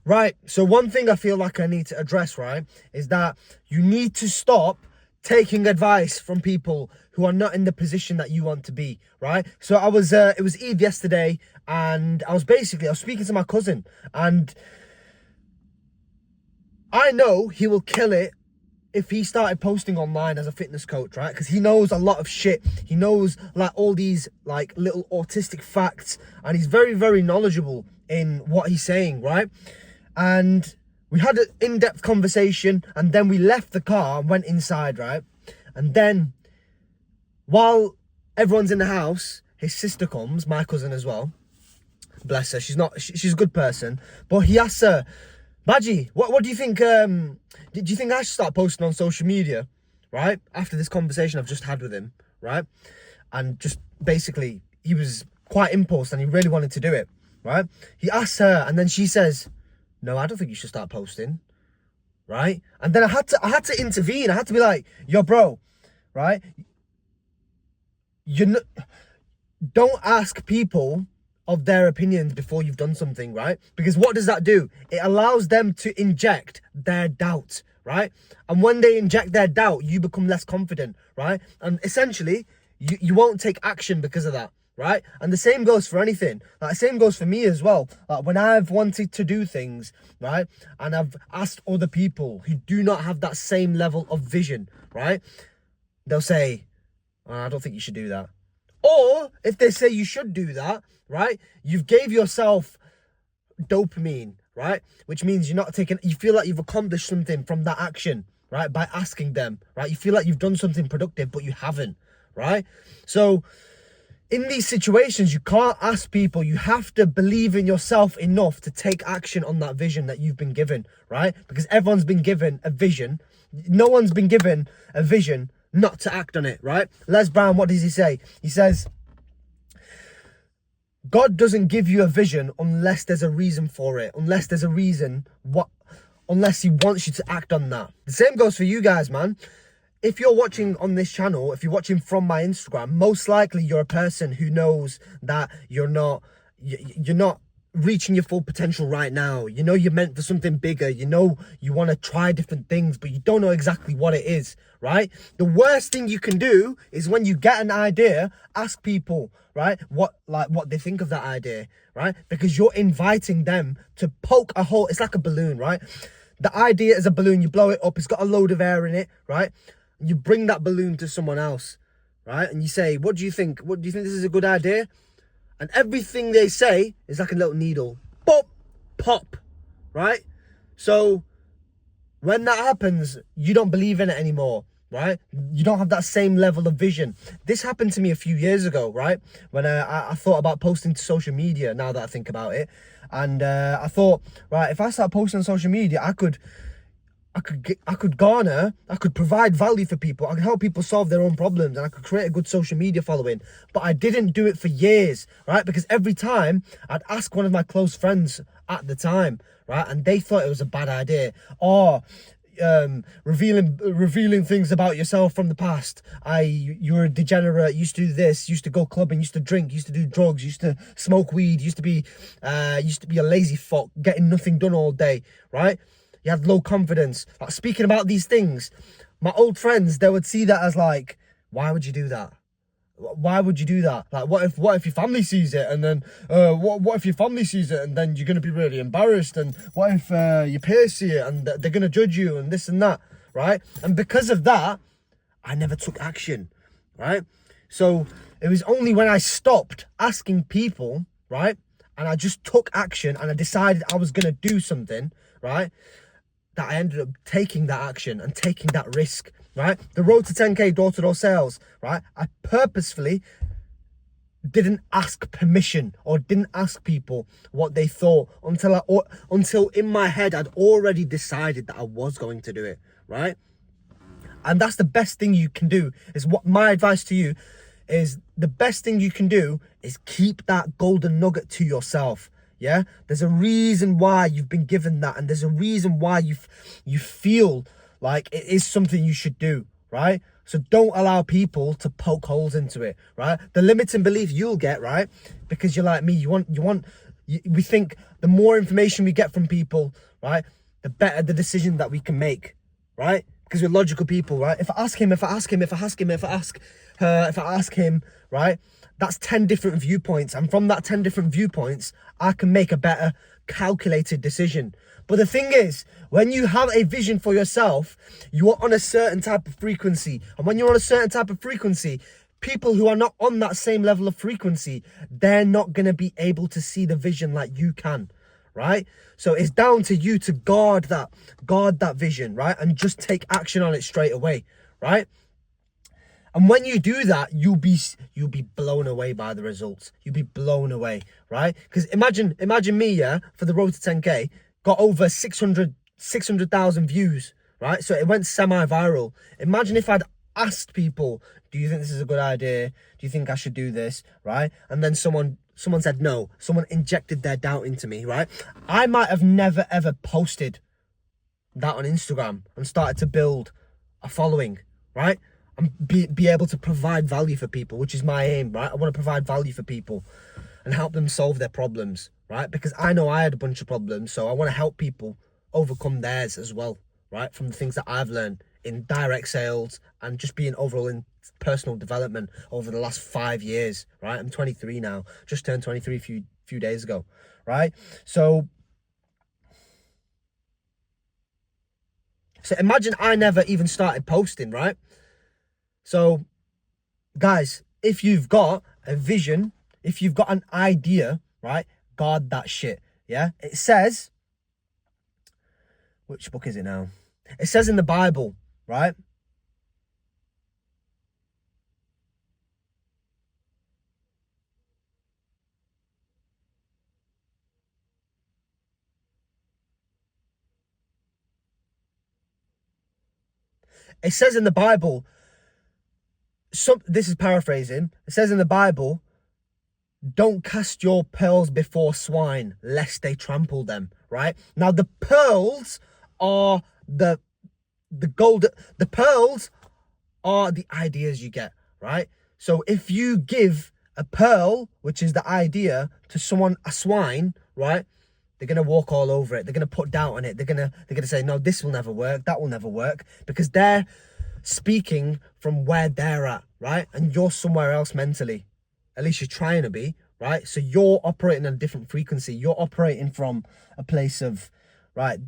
Right. So one thing I feel like I need to address, right, is that you need to stop taking advice from people who are not in the position that you want to be, right? So it was Eve yesterday, and I was speaking to my cousin, and I know he will kill it if he started posting online as a fitness coach, right? Because he knows a lot of shit. He knows like all these like little autistic facts, and he's very, very knowledgeable in what he's saying, right? And we had an in-depth conversation, and then we left the car and went inside, right? And then while everyone's in the house, his sister comes, my cousin as well. Bless her. She's a good person. But he asks her, Baji, what do you think? Do you think I should start posting on social media, right? After this conversation I've just had with him, right? And just basically, he was quite impulsed and he really wanted to do it, right? He asks her, and then she says, no, I don't think you should start posting, right? And then I had to intervene. I had to be like, yo, bro, right? Don't ask people of their opinions before you've done something, right? Because what does that do? It allows them to inject their doubt, right? And when they inject their doubt, you become less confident, right? And essentially, you won't take action because of that, right? And the same goes for anything. Like, the same goes for me as well. Like, when I've wanted to do things, right, and I've asked other people who do not have that same level of vision, right, they'll say, I don't think you should do that. Or if they say you should do that, right, you've gave yourself dopamine, right, which means you feel like you've accomplished something from that action, right, by asking them, right? You feel like you've done something productive, but you haven't, right? So in these situations, you can't ask people. You have to believe in yourself enough to take action on that vision that you've been given, right? Because everyone's been given a vision. No one's been given a vision not to act on it, right? Les Brown, what does he say? He says, God doesn't give you a vision unless there's a reason for it, unless there's a reason, unless he wants you to act on that. The same goes for you guys, man. If you're watching on this channel, if you're watching from my Instagram, most likely you're a person who knows that you're not reaching your full potential right now. You know you're meant for something bigger. You know you want to try different things, but you don't know exactly what it is, right? The worst thing you can do is when you get an idea, ask people, right, what they think of that idea, right? Because you're inviting them to poke a hole. It's like a balloon, right? The idea is a balloon. You blow it up. It's got a load of air in it, right? You bring that balloon to someone else, right? And you say, what do you think? Do you think this is a good idea? And everything they say is like a little needle. Pop, pop, right? So when that happens, you don't believe in it anymore, right? You don't have that same level of vision. This happened to me a few years ago, right? When I thought about posting to social media, now that I think about it. And I thought, right, if I start posting on social media, I could provide value for people. I could help people solve their own problems, and I could create a good social media following. But I didn't do it for years, right? Because every time I'd ask one of my close friends at the time, right, and they thought it was a bad idea. Or revealing things about yourself from the past. You're a degenerate, used to do this, used to go clubbing, used to drink, used to do drugs, used to smoke weed, used to be a lazy fuck, getting nothing done all day, right? You had low confidence. Like, speaking about these things, my old friends, they would see that as like, why would you do that? Why would you do that? Like, what if your family sees it, and then what if your family sees it, and then you're gonna be really embarrassed? And what if your peers see it and they're gonna judge you and this and that, right? And because of that, I never took action, right? So it was only when I stopped asking people, right, and I just took action and I decided I was gonna do something, right, that I ended up taking that action and taking that risk, right? The road to 10K door-to-door sales, right? I purposefully didn't ask permission or didn't ask people what they thought until in my head I'd already decided that I was going to do it, right? And that's the best thing you can do. Is what my advice to you is, the best thing you can do is keep that golden nugget to yourself. Yeah, there's a reason why you've been given that, and there's a reason why you feel like it is something you should do, right? So don't allow people to poke holes into it, right? The limiting belief you'll get, right? Because you're like me, you want We think the more information we get from people, right, the better the decision that we can make, right? Because we're logical people, right? If I ask him, if I ask him, if I ask him, if I ask her, if I ask him, right? That's 10 different viewpoints. And from that 10 different viewpoints, I can make a better calculated decision. But the thing is, when you have a vision for yourself, you are on a certain type of frequency. And when you're on a certain type of frequency, people who are not on that same level of frequency, they're not going to be able to see the vision like you can, right? So it's down to you to guard that vision, right? And just take action on it straight away, right? And when you do that, you'll be blown away by the results. You'll be blown away, right? Because imagine me, yeah, for the road to 10K, got over 600,000 views, right? So it went semi-viral. Imagine if I'd asked people, do you think this is a good idea? Do you think I should do this, right? And then someone said no. Someone injected their doubt into me, right? I might have never, ever posted that on Instagram and started to build a following, right? And be able to provide value for people, which is my aim, right? I want to provide value for people and help them solve their problems, right? Because I know I had a bunch of problems, so I want to help people overcome theirs as well, right? From the things that I've learned in direct sales and just being overall in personal development over the last 5 years, right? I'm 23 now, just turned 23 a few days ago, right? So imagine I never even started posting, right? So, guys, if you've got a vision, if you've got an idea, right, guard that shit, yeah? It says, which book is it now? It says in the Bible, right? It says in the Bible, this is paraphrasing. It says in the Bible, don't cast your pearls before swine, lest they trample them, right? Now, the pearls are the gold. The pearls are the ideas you get, right? So if you give a pearl, which is the idea, to someone, a swine, right? They're going to walk all over it. They're going to put doubt on it. They're going to say, no, this will never work. That will never work, because they're speaking from where they're at, right? And you're somewhere else mentally. At least you're trying to be, right? So you're operating at a different frequency. You're operating from a place of, right,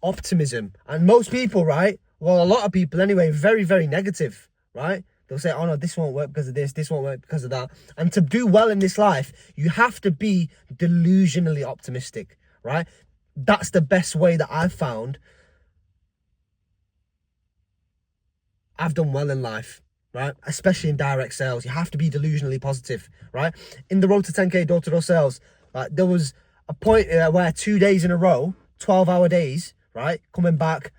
optimism. And most people, right? Well, a lot of people anyway, very, very negative, right? They'll say, oh no, this won't work because of this won't work because of that. And to do well in this life, you have to be delusionally optimistic, right? That's the best way that I've found. I've done well in life, right? Especially in direct sales. You have to be delusionally positive, right? In the road to 10K door-to-door sales, there was a point where 2 days in a row, 12-hour days, right? Coming back,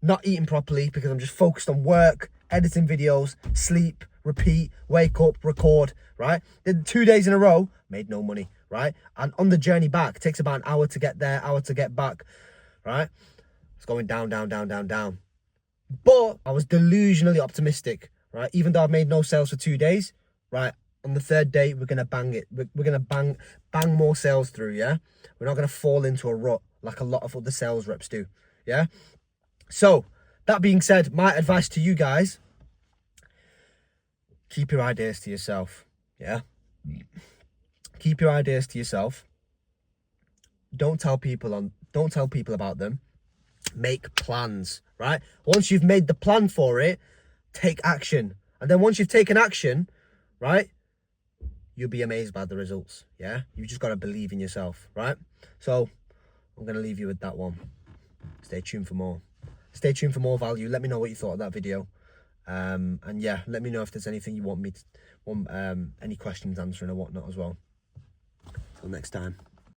not eating properly because I'm just focused on work, editing videos, sleep, repeat, wake up, record, right? Did 2 days in a row, made no money, right? And on the journey back, it takes about an hour to get there, hour to get back, right? It's going down, down, down, down, down. But I was delusionally optimistic, right? Even though I've made no sales for 2 days, right? On the third day, we're going to bang it. We're going to bang more sales through, yeah? We're not going to fall into a rut like a lot of other sales reps do, yeah? So, that being said, my advice to you guys, keep your ideas to yourself, yeah? Keep your ideas to yourself. Don't tell people about them. Make plans, right? Once you've made the plan for it, take action. And then once you've taken action, right, you'll be amazed by the results, yeah? You've just got to believe in yourself, right? So I'm going to leave you with that one. Stay tuned for more. Stay tuned for more value. Let me know what you thought of that video. And yeah, let me know if there's anything you want me to, any questions answering or whatnot as well. Till next time.